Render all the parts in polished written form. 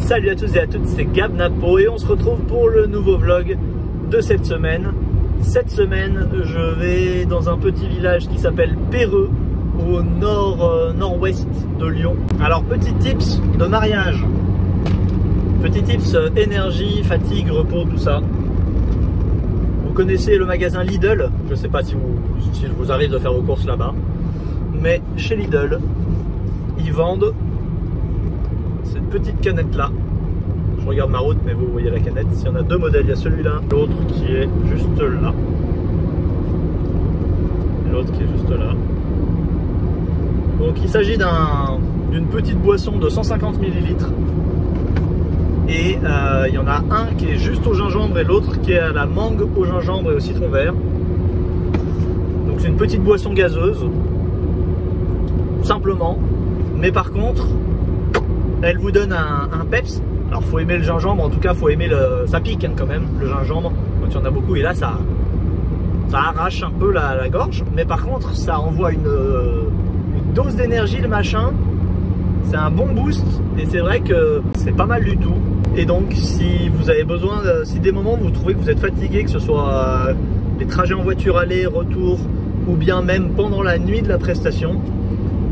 Salut à tous et à toutes, c'est Gab Napo et on se retrouve pour le nouveau vlog de cette semaine. Cette semaine, je vais dans un petit village qui s'appelle Perreux, au nord-ouest de Lyon. Alors, petit tips de mariage, petit tips énergie, fatigue, repos, tout ça. Vous connaissez le magasin Lidl, je ne sais pas si vous arrive de faire vos courses là-bas, mais chez Lidl, ils vendent cette petite canette là. Je regarde ma route, mais vous voyez la canette. Il y en a deux modèles, il y a celui-là, l'autre qui est juste là. L'autre qui est juste là. Donc il s'agit d'une petite boisson de 150 ml. Et il y en a un qui est juste au gingembre et l'autre qui est à la mangue, au gingembre et au citron vert. Donc c'est une petite boisson gazeuse, simplement. Mais par contre, elle vous donne un peps. Alors faut aimer le gingembre, en tout cas faut aimer ça pique hein, quand même, le gingembre, quand il y en a beaucoup, et là ça arrache un peu la gorge, mais par contre ça envoie une dose d'énergie le machin, c'est un bon boost, et c'est vrai que c'est pas mal du tout. Et donc si vous avez besoin, si des moments vous trouvez que vous êtes fatigué, que ce soit les trajets en voiture aller, retour, ou bien même pendant la nuit de la prestation,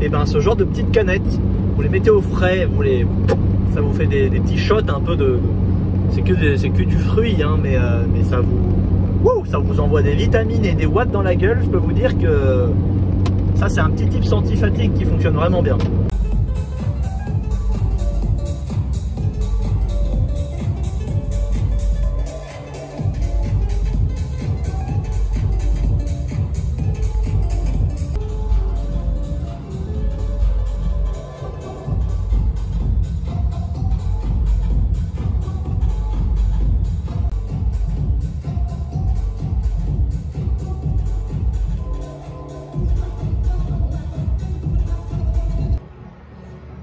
et ben ce genre de petites canettes, vous les mettez au frais, ça vous fait des petits shots un peu de... C'est que du fruit, hein, mais ça vous envoie des vitamines et des watts dans la gueule. Je peux vous dire que ça, c'est un petit tips anti-fatigue qui fonctionne vraiment bien.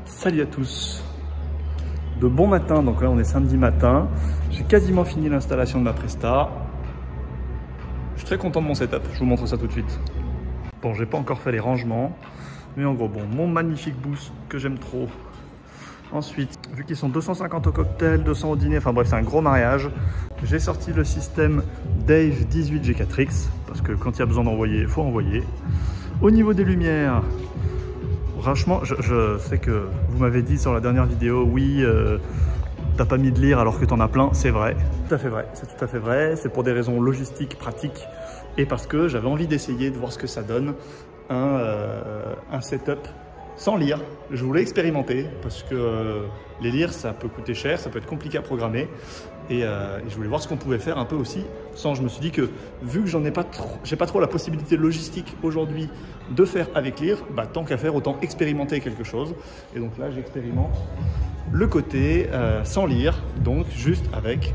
Salut à tous, de bon matin, donc là on est samedi matin, j'ai quasiment fini l'installation de ma Presta, je suis très content de mon setup, je vous montre ça tout de suite. Bon, j'ai pas encore fait les rangements, mais en gros, bon, mon magnifique boost que j'aime trop. Ensuite, vu qu'ils sont 250 au cocktail, 200 au dîner, enfin bref, c'est un gros mariage, j'ai sorti le système Dave 18 G4X, parce que quand il y a besoin d'envoyer, il faut envoyer. Au niveau des lumières, franchement, je sais que vous m'avez dit sur la dernière vidéo, oui, t'as pas mis de lyre alors que t'en as plein, c'est vrai. Tout à fait vrai, c'est tout à fait vrai. C'est pour des raisons logistiques, pratiques, et parce que j'avais envie d'essayer de voir ce que ça donne, un setup sans lyre. Je voulais expérimenter, parce que les lyres, ça peut coûter cher, ça peut être compliqué à programmer, et je voulais voir ce qu'on pouvait faire un peu aussi sans. Je me suis dit que vu que j'ai pas trop la possibilité logistique aujourd'hui de faire avec lyre, bah, tant qu'à faire, autant expérimenter quelque chose. Et donc là, j'expérimente le côté sans lyre, donc juste avec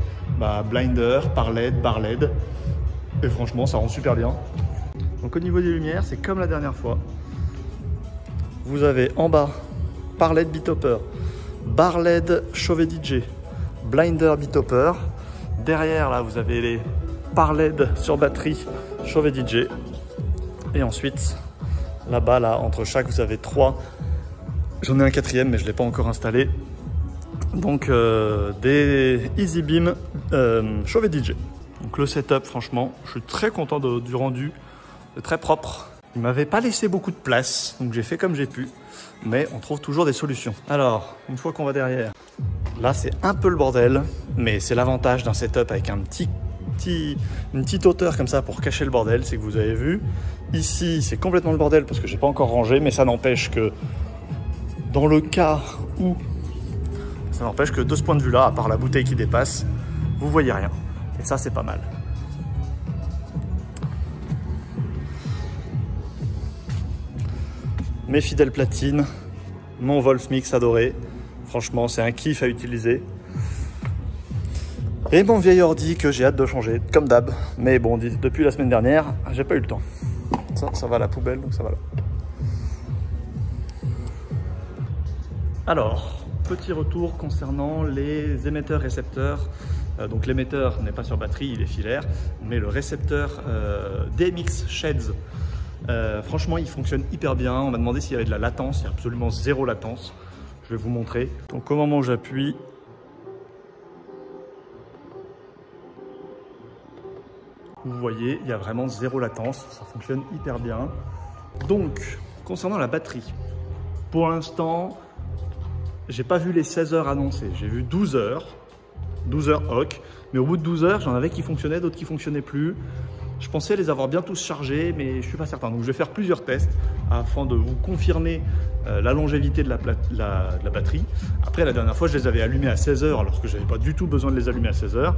blinder, par LED, bar LED. Et franchement, ça rend super bien. Donc au niveau des lumières, c'est comme la dernière fois. Vous avez en bas par LED Bitopper, bar LED Chauvet DJ, blinder Bitopper. Derrière, là, vous avez les par LED sur batterie Chauvet DJ. Et ensuite, là-bas, là, entre chaque, vous avez 3. J'en ai un quatrième, mais je ne l'ai pas encore installé. Donc, des Easy Beam Chauvet DJ. Donc, le setup, franchement, je suis très content du rendu. C'est très propre. Il ne m'avait pas laissé beaucoup de place, donc j'ai fait comme j'ai pu. Mais on trouve toujours des solutions. Alors, une fois qu'on va derrière, là, c'est un peu le bordel. Mais c'est l'avantage d'un setup avec une petite hauteur comme ça pour cacher le bordel. C'est que vous avez vu, ici, c'est complètement le bordel parce que j'ai pas encore rangé. Mais ça n'empêche que, dans le cas où... Ça n'empêche que de ce point de vue-là, à part la bouteille qui dépasse, vous voyez rien. Et ça, c'est pas mal. Mes fidèles platines, mon Wolfmix adoré. Franchement, c'est un kiff à utiliser. Et mon vieil ordi que j'ai hâte de changer, comme d'hab. Mais bon, depuis la semaine dernière, j'ai pas eu le temps. Ça va à la poubelle, donc ça va là. Alors, petit retour concernant les émetteurs-récepteurs. Donc l'émetteur n'est pas sur batterie, il est filaire, mais le récepteur DMX Shades, franchement il fonctionne hyper bien. On m'a demandé s'il y avait de la latence, il y a absolument zéro latence. Je vais vous montrer. Donc au moment où j'appuie, Vous voyez, il y a vraiment zéro latence, ça fonctionne hyper bien. Donc, concernant la batterie, pour l'instant, j'ai pas vu les 16 heures annoncées. J'ai vu 12 heures hoc, mais au bout de 12 heures, j'en avais qui fonctionnaient, d'autres qui fonctionnaient plus. Je pensais les avoir bien tous chargés, mais je suis pas certain. Donc je vais faire plusieurs tests afin de vous confirmer la longévité de la batterie. Après, la dernière fois, je les avais allumés à 16 heures, alors que je n'avais pas du tout besoin de les allumer à 16 heures.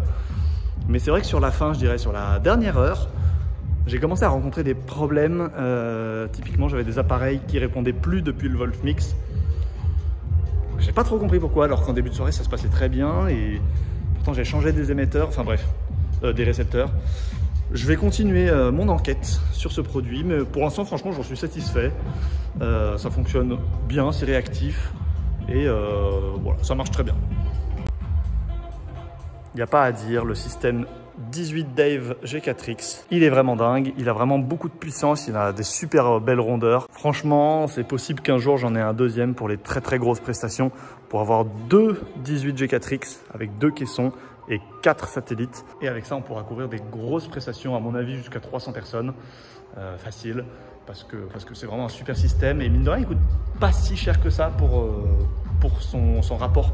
Mais c'est vrai que sur la fin, je dirais sur la dernière heure, j'ai commencé à rencontrer des problèmes. Typiquement, j'avais des appareils qui répondaient plus depuis le Volfmix. J'ai pas trop compris pourquoi, alors qu'en début de soirée, ça se passait très bien. Et pourtant, j'ai changé des émetteurs, enfin bref, des récepteurs. Je vais continuer mon enquête sur ce produit, mais pour l'instant, franchement, j'en suis satisfait. Ça fonctionne bien, c'est réactif et voilà, ça marche très bien. Il n'y a pas à dire, le système 18 Dave G4X, il est vraiment dingue, il a vraiment beaucoup de puissance, il a des super belles rondeurs. Franchement, c'est possible qu'un jour j'en ai un deuxième pour les très grosses prestations, pour avoir deux 18 G4X avec 2 caissons et 4 satellites. Et avec ça, on pourra couvrir des grosses prestations, à mon avis, jusqu'à 300 personnes. Facile, parce que c'est vraiment un super système. Et mine de rien, il coûte pas si cher que ça pour son rapport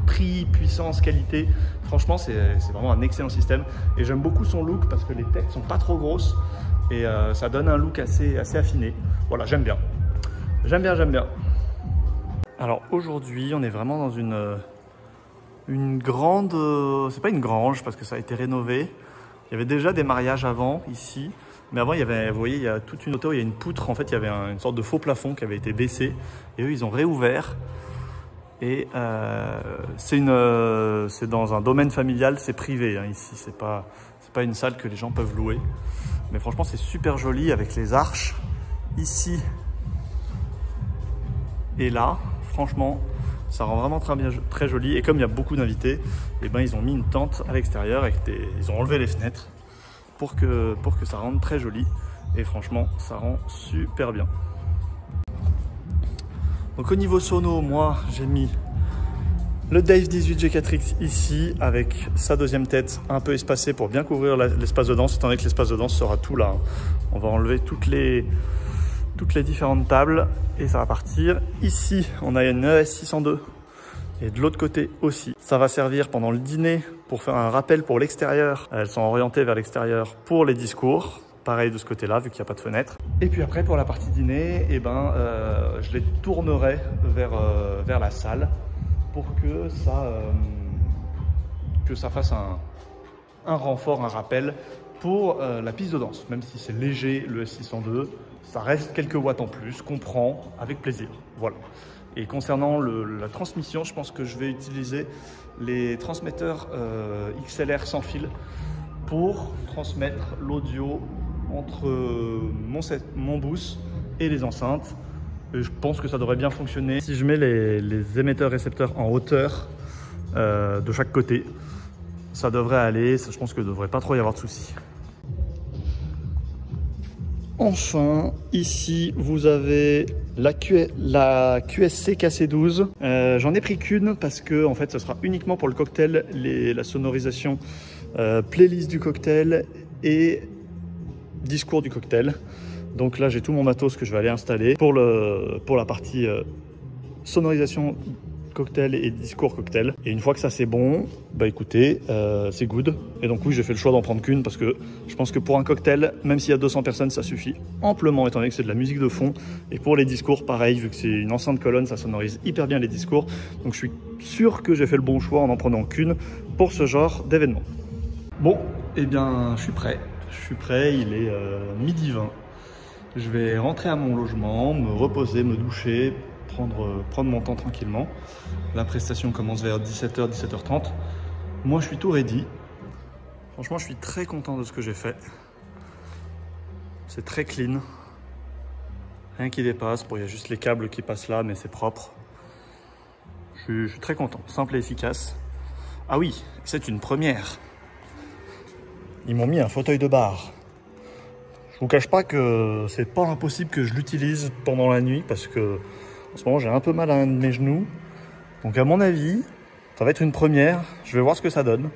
prix, puissance, qualité. Franchement, c'est vraiment un excellent système. Et j'aime beaucoup son look parce que les têtes sont pas trop grosses. Et ça donne un look assez affiné. Voilà, j'aime bien. J'aime bien. Alors aujourd'hui, on est vraiment dans une grande, c'est pas une grange parce que ça a été rénové. Il y avait déjà des mariages avant ici, mais avant il y avait, vous voyez, il y a toute une hauteur, il y a une poutre, en fait il y avait une sorte de faux plafond qui avait été baissé et eux ils ont réouvert. Et c'est dans un domaine familial, c'est privé hein, ici, c'est pas une salle que les gens peuvent louer. Mais franchement c'est super joli avec les arches ici et là, franchement. Ça rend vraiment très joli. Et comme il y a beaucoup d'invités, eh ben, ils ont mis une tente à l'extérieur et ils ont enlevé les fenêtres pour que ça rende très joli. Et franchement, ça rend super bien. Donc au niveau sono, moi, j'ai mis le Dave 18 G4X ici avec sa deuxième tête un peu espacée pour bien couvrir l'espace de danse, étant donné que l'espace de danse sera tout là. On va enlever toutes les différentes tables et ça va partir. Ici, on a une ES602 et de l'autre côté aussi. Ça va servir pendant le dîner pour faire un rappel pour l'extérieur. Elles sont orientées vers l'extérieur pour les discours. Pareil de ce côté-là, vu qu'il n'y a pas de fenêtre. Et puis après, pour la partie dîner, eh ben, je les tournerai vers la salle pour que ça fasse un renfort, un rappel pour la piste de danse. Même si c'est léger, le S602, ça reste quelques watts en plus, qu'on prend avec plaisir. Voilà. Et concernant la transmission, je pense que je vais utiliser les transmetteurs XLR sans fil pour transmettre l'audio entre mon boost et les enceintes. Et je pense que ça devrait bien fonctionner. Si je mets les émetteurs-récepteurs en hauteur de chaque côté, ça devrait aller. Je pense que ne devrait pas trop y avoir de soucis. Enfin, ici, vous avez la QSC KC12. J'en ai pris qu'une parce que en fait, ce sera uniquement pour le cocktail, la sonorisation playlist du cocktail et discours du cocktail. Donc là, j'ai tout mon matos que je vais aller installer pour la partie sonorisation cocktail et discours cocktail. Et une fois que ça c'est bon, bah écoutez, c'est good. Et donc oui, j'ai fait le choix d'en prendre qu'une parce que je pense que pour un cocktail, même s'il y a 200 personnes, ça suffit amplement étant donné que c'est de la musique de fond. Et pour les discours, pareil, vu que c'est une enceinte colonne, ça sonorise hyper bien les discours. Donc je suis sûr que j'ai fait le bon choix en prenant qu'une pour ce genre d'événement. Bon, eh bien, je suis prêt. Il est midi 20. Je vais rentrer à mon logement, me reposer, me doucher, prendre mon temps tranquillement. La prestation commence vers 17h, 17h30. Moi, je suis tout ready. Franchement, je suis très content de ce que j'ai fait. C'est très clean. Rien qui dépasse. Bon, il y a juste les câbles qui passent là, mais c'est propre. Je suis très content. Simple et efficace. Ah oui, c'est une première. Ils m'ont mis un fauteuil de bar. Je vous cache pas que c'est pas impossible que je l'utilise pendant la nuit parce que en ce moment j'ai un peu mal à un de mes genoux. Donc à mon avis, ça va être une première. Je vais voir ce que ça donne.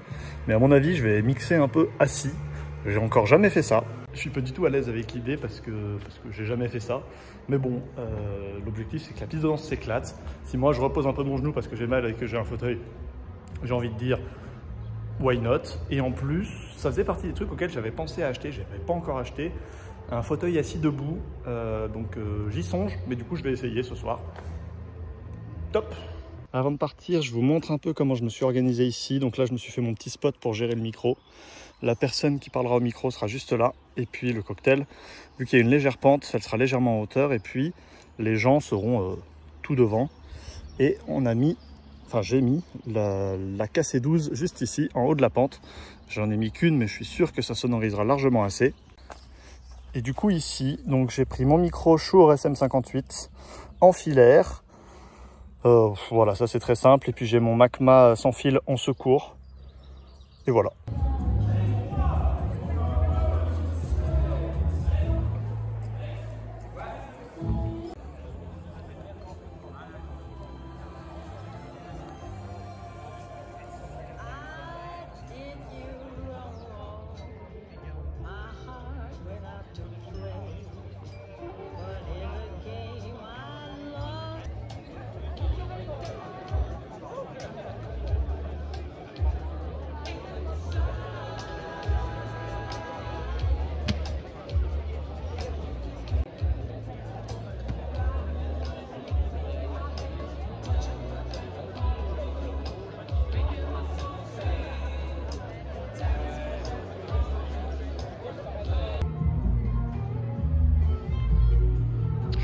Mais à mon avis, je vais mixer un peu assis J'ai encore jamais fait ça. Je suis pas du tout à l'aise avec l'idée parce que j'ai jamais fait ça. Mais bon, l'objectif c'est que la piste de danse s'éclate. Si moi je repose un peu mon genou parce que j'ai mal et que j'ai un fauteuil, j'ai envie de dire why not. Et en plus, ça faisait partie des trucs auxquels j'avais pensé à acheter, je n'avais pas encore acheté. Un fauteuil assis debout, donc j'y songe, mais du coup je vais essayer ce soir. Top! Avant de partir, je vous montre un peu comment je me suis organisé ici. Donc là, je me suis fait mon petit spot pour gérer le micro. La personne qui parlera au micro sera juste là. Et puis le cocktail, vu qu'il y a une légère pente, elle sera légèrement en hauteur. Et puis les gens seront tout devant. Et on a mis, enfin j'ai mis la KC12 juste ici, en haut de la pente. J'en ai mis qu'une, mais je suis sûr que ça sonorisera largement assez. Et du coup ici, donc j'ai pris mon micro Shure SM58 en filaire. Voilà, ça c'est très simple. Et puis j'ai mon Macma sans fil en secours. Et voilà.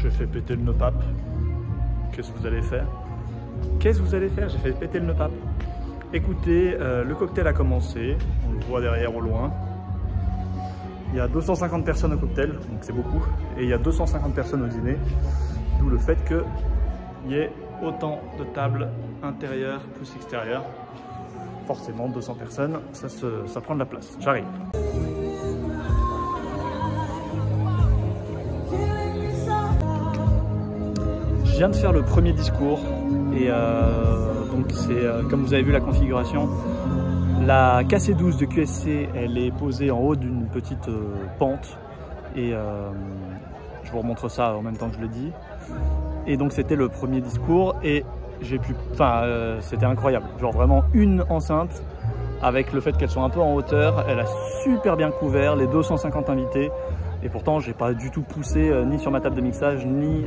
Je fais péter le nœud pape. Qu'est-ce que vous allez faire? Qu'est-ce que vous allez faire? J'ai fait péter le nœud pape. Écoutez, le cocktail a commencé. On le voit derrière au loin. Il y a 250 personnes au cocktail, donc c'est beaucoup. Et il y a 250 personnes au dîner. D'où le fait qu'il y ait autant de tables intérieures plus extérieures. Forcément, 200 personnes, ça prend de la place. J'arrive. Je viens de faire le premier discours et donc c'est comme vous avez vu la configuration, la KC12 de QSC elle est posée en haut d'une petite pente et je vous remontre ça en même temps que je le dis. Et donc c'était le premier discours et c'était incroyable, genre vraiment une enceinte avec le fait qu'elle soit un peu en hauteur, elle a super bien couvert les 250 invités. Et pourtant, j'ai pas du tout poussé ni sur ma table de mixage, ni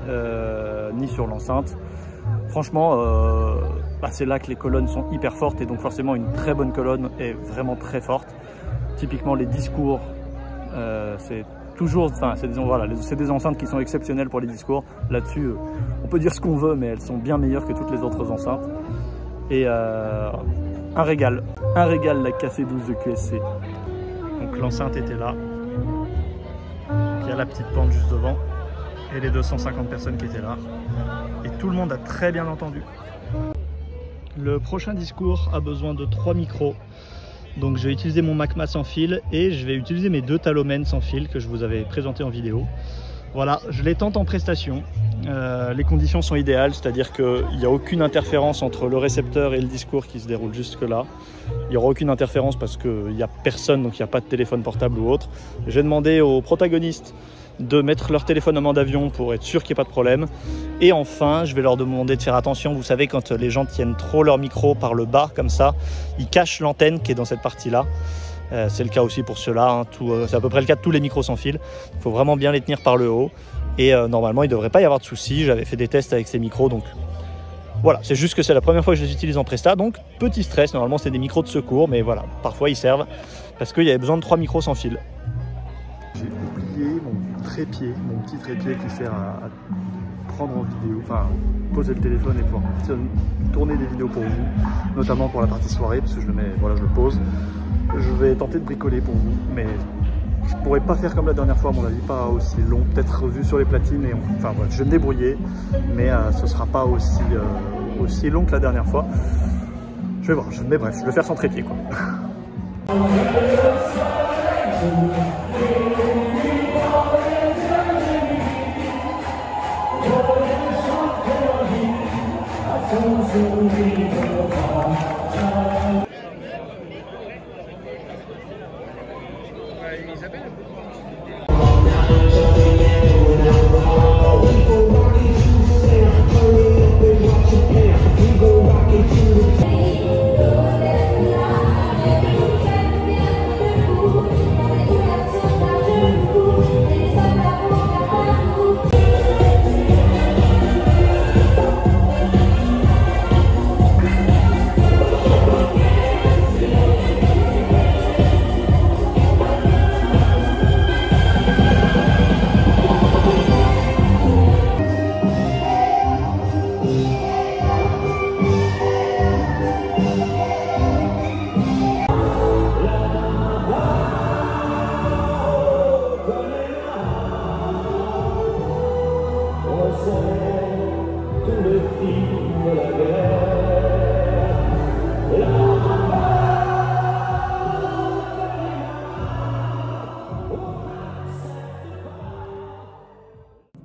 sur l'enceinte. Franchement, c'est là que les colonnes sont hyper fortes et donc forcément une très bonne colonne est vraiment très forte. Typiquement les discours, c'est toujours, c'est des enceintes qui sont exceptionnelles pour les discours. Là-dessus, on peut dire ce qu'on veut, mais elles sont bien meilleures que toutes les autres enceintes. Et un régal la KC12 de QSC. Donc l'enceinte était là. Il y a la petite pente juste devant et les 250 personnes qui étaient là. Et tout le monde a très bien entendu. Le prochain discours a besoin de 3 micros. Donc je vais utiliser mon Macma sans fil et je vais utiliser mes 2 Talomènes sans fil que je vous avais présenté en vidéo. Voilà, je les tente en prestation. Les conditions sont idéales, c'est-à-dire qu'il n'y a aucune interférence entre le récepteur et le discours qui se déroule jusque là. Il n'y aura aucune interférence parce qu'il n'y a personne, donc il n'y a pas de téléphone portable ou autre. J'ai demandé aux protagonistes de mettre leur téléphone en mode avion pour être sûr qu'il n'y ait pas de problème. Et enfin, je vais leur demander de faire attention. Vous savez, quand les gens tiennent trop leur micro par le bas, comme ça, ils cachent l'antenne qui est dans cette partie-là. C'est le cas aussi pour ceux-là, hein. C'est à peu près le cas de tous les micros sans fil. Il faut vraiment bien les tenir par le haut. Et normalement, il ne devrait pas y avoir de soucis. J'avais fait des tests avec ces micros, donc voilà. C'est juste que c'est la première fois que je les utilise en presta, donc petit stress. Normalement, c'est des micros de secours, mais voilà, parfois ils servent parce qu'il y avait besoin de 3 micros sans fil. J'ai oublié mon trépied, mon petit trépied qui sert à prendre en vidéo, enfin poser le téléphone et pouvoir tourner des vidéos pour vous, notamment pour la partie soirée, parce que je le mets, voilà, je le pose. Je vais tenter de bricoler pour vous, mais je pourrais pas faire comme la dernière fois, à mon avis, pas aussi long, peut-être vu sur les platines, et enfin voilà, je vais me débrouiller, mais ce sera pas aussi long que la dernière fois. Je vais voir, mais bref, je vais faire sans trépied, quoi.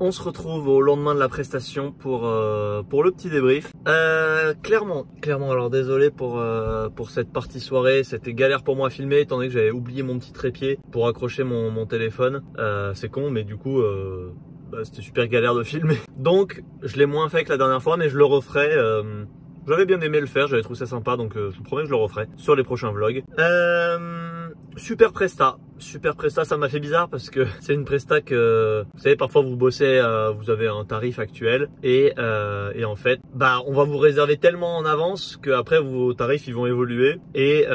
on se retrouve au lendemain de la prestation pour le petit débrief. Clairement, alors désolé pour cette partie soirée, c'était galère pour moi à filmer étant donné que j'avais oublié mon petit trépied pour accrocher mon téléphone. C'est con, mais du coup c'était super galère de filmer. Donc je l'ai moins fait que la dernière fois, mais je le referai. J'avais bien aimé le faire, j'avais trouvé ça sympa, donc je vous promets que je le referai sur les prochains vlogs. Super presta, ça m'a fait bizarre parce que c'est une presta que, vous savez, parfois vous bossez, vous avez un tarif actuel et en fait, bah, on va vous réserver tellement en avance que après vos tarifs ils vont évoluer et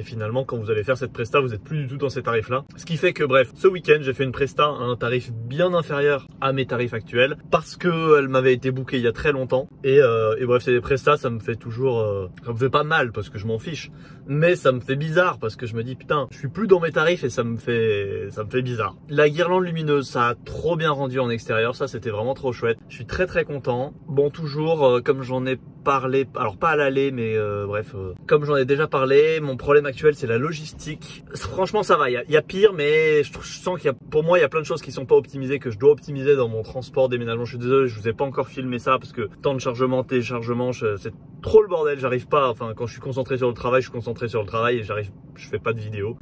finalement quand vous allez faire cette presta, vous êtes plus du tout dans ces tarifs-là. Ce qui fait que bref, ce week-end j'ai fait une presta à un tarif bien inférieur à mes tarifs actuels parce que elle m'avait été bookée il y a très longtemps et bref, c'est des prestas, ça me fait toujours, ça me fait pas mal parce que je m'en fiche, mais ça me fait bizarre parce que je me dis putain, je suis plus dans mes tarifs et ça me fait bizarre. La guirlande lumineuse, ça a trop bien rendu en extérieur, ça c'était vraiment trop chouette. Je suis très content. Bon, toujours comme j'en ai parlé, alors pas à l'aller, mais bref, comme j'en ai déjà parlé, mon problème actuel c'est la logistique. Franchement ça va, il y a pire, mais je sens pour moi il y a plein de choses qui sont pas optimisées, que je dois optimiser dans mon transport, déménagement. Je suis désolé, je vous ai pas encore filmé ça parce que temps de chargement, téléchargement, c'est trop le bordel, j'arrive pas, enfin quand je suis concentré sur le travail, je suis concentré sur le travail et je fais pas de vidéo.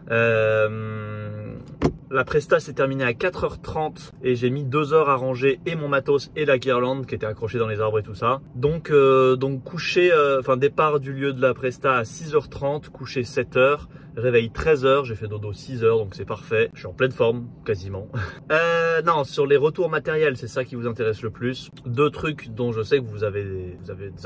La presta s'est terminée à 4h30 et j'ai mis 2 heures à ranger et mon matos et la guirlande qui était accrochée dans les arbres et tout ça. Donc coucher, départ du lieu de la presta à 6h30, coucher 7h, réveil 13h, j'ai fait dodo 6h donc c'est parfait. Je suis en pleine forme, quasiment. Non, sur les retours matériels, c'est ça qui vous intéresse le plus. 2 trucs dont je sais que vous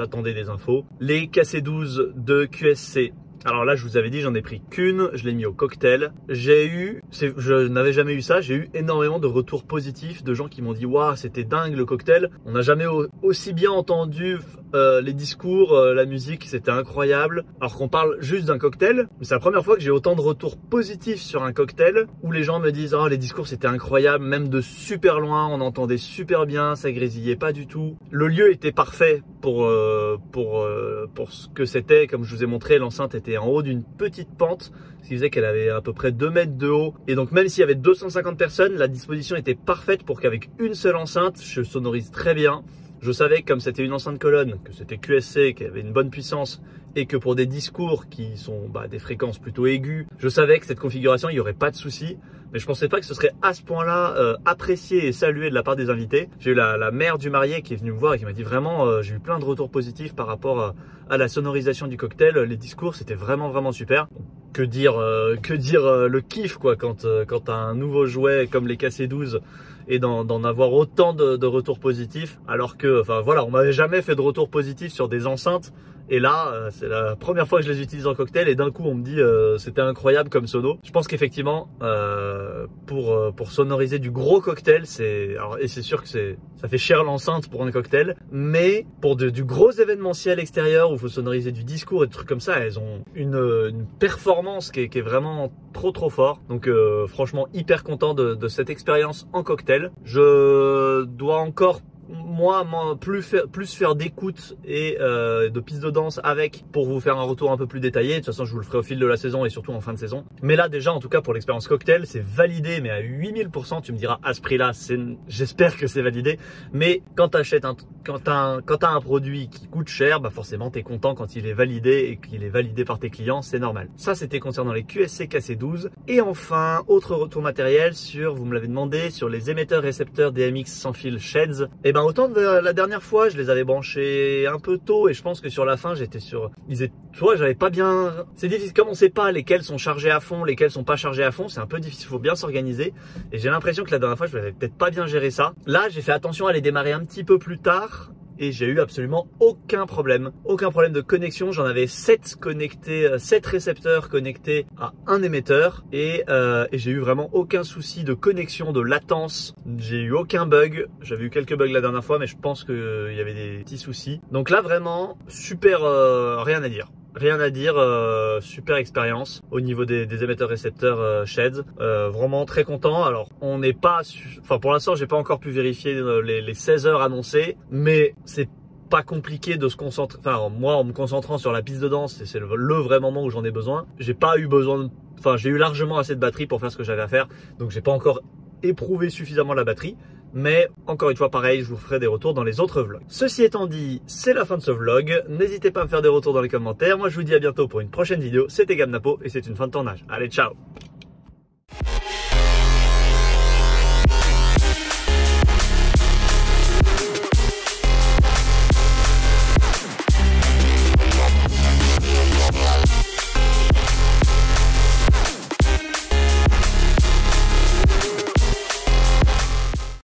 attendez des infos. Les KC12 de QSC. Alors là, je vous avais dit, j'en ai pris qu'une, je l'ai mis au cocktail. Je n'avais jamais eu ça, j'ai eu énormément de retours positifs de gens qui m'ont dit « Waouh, c'était dingue le cocktail, on n'a jamais aussi bien entendu les discours, la musique, c'était incroyable. » Alors qu'on parle juste d'un cocktail, mais c'est la première fois que j'ai autant de retours positifs sur un cocktail où les gens me disent « Oh, les discours c'était incroyable, même de super loin, on entendait super bien, ça grésillait pas du tout. » Le lieu était parfait pour ce que c'était, comme je vous ai montré, l'enceinte était en haut d'une petite pente, ce qui faisait qu'elle avait à peu près 2 mètres de haut. Et donc même s'il y avait 250 personnes, la disposition était parfaite pour qu'avec une seule enceinte, je sonorise très bien. Je savais que comme c'était une enceinte colonne, que c'était QSC, qui avait une bonne puissance et que pour des discours qui sont des fréquences plutôt aiguës, je savais que cette configuration, il n'y aurait pas de souci. Mais je pensais pas que ce serait à ce point-là apprécié et salué de la part des invités. J'ai eu la mère du marié qui est venue me voir et qui m'a dit vraiment, j'ai eu plein de retours positifs par rapport à la sonorisation du cocktail. Les discours, c'était vraiment super. Que dire le kiff quoi quand t'as un nouveau jouet comme les KC12 et d'en avoir autant de retours positifs, alors que, enfin voilà, on m'avait jamais fait de retours positifs sur des enceintes. Et là, c'est la première fois que je les utilise en cocktail et d'un coup on me dit c'était incroyable comme sono. Je pense qu'effectivement pour sonoriser du gros cocktail, et c'est sûr que ça fait cher l'enceinte pour un cocktail, mais pour du gros événementiel extérieur où il faut sonoriser du discours et des trucs comme ça, elles ont une performance qui est vraiment trop fort. Donc franchement hyper content de cette expérience en cocktail. Je dois encore plus faire d'écoute et de pistes de danse pour vous faire un retour un peu plus détaillé. De toute façon je vous le ferai au fil de la saison et surtout en fin de saison, mais là déjà en tout cas pour l'expérience cocktail c'est validé, mais à 8000%. Tu me diras à ce prix là, j'espère que c'est validé, mais quand t'as un produit qui coûte cher, forcément t'es content quand il est validé et qu'il est validé par tes clients, c'est normal. Ça c'était concernant les QSC KC12. Et enfin autre retour matériel vous me l'avez demandé, sur les émetteurs récepteurs DMX sans fil Sheds. Et autant de la dernière fois, je les avais branchés un peu tôt et je pense que sur la fin, j'avais pas bien. C'est difficile, comme on sait pas lesquels sont chargés à fond, lesquels sont pas chargés à fond, c'est un peu difficile, faut bien s'organiser. Et j'ai l'impression que la dernière fois, je n'avais peut-être pas bien géré ça. Là, j'ai fait attention à les démarrer un petit peu plus tard. Et j'ai eu absolument aucun problème de connexion. J'en avais 7 récepteurs connectés à un émetteur et j'ai eu vraiment aucun souci de connexion, de latence. J'ai eu aucun bug. J'avais eu quelques bugs la dernière fois, mais je pense qu'il y avait des petits soucis. Donc là vraiment super, rien à dire. Rien à dire, super expérience au niveau des émetteurs récepteurs Sheds, vraiment très content. Alors on n'est pas, pour l'instant j'ai pas encore pu vérifier les 16 heures annoncées, mais c'est pas compliqué de se concentrer. Enfin moi en me concentrant sur la piste de danse, c'est le vrai moment où j'en ai besoin. J'ai pas eu besoin j'ai eu largement assez de batterie pour faire ce que j'avais à faire, donc j'ai pas encore éprouvé suffisamment la batterie. Mais encore une fois, pareil, je vous ferai des retours dans les autres vlogs. Ceci étant dit, c'est la fin de ce vlog. N'hésitez pas à me faire des retours dans les commentaires. Moi, je vous dis à bientôt pour une prochaine vidéo. C'était Gab Napo et c'est une fin de tournage. Allez, ciao!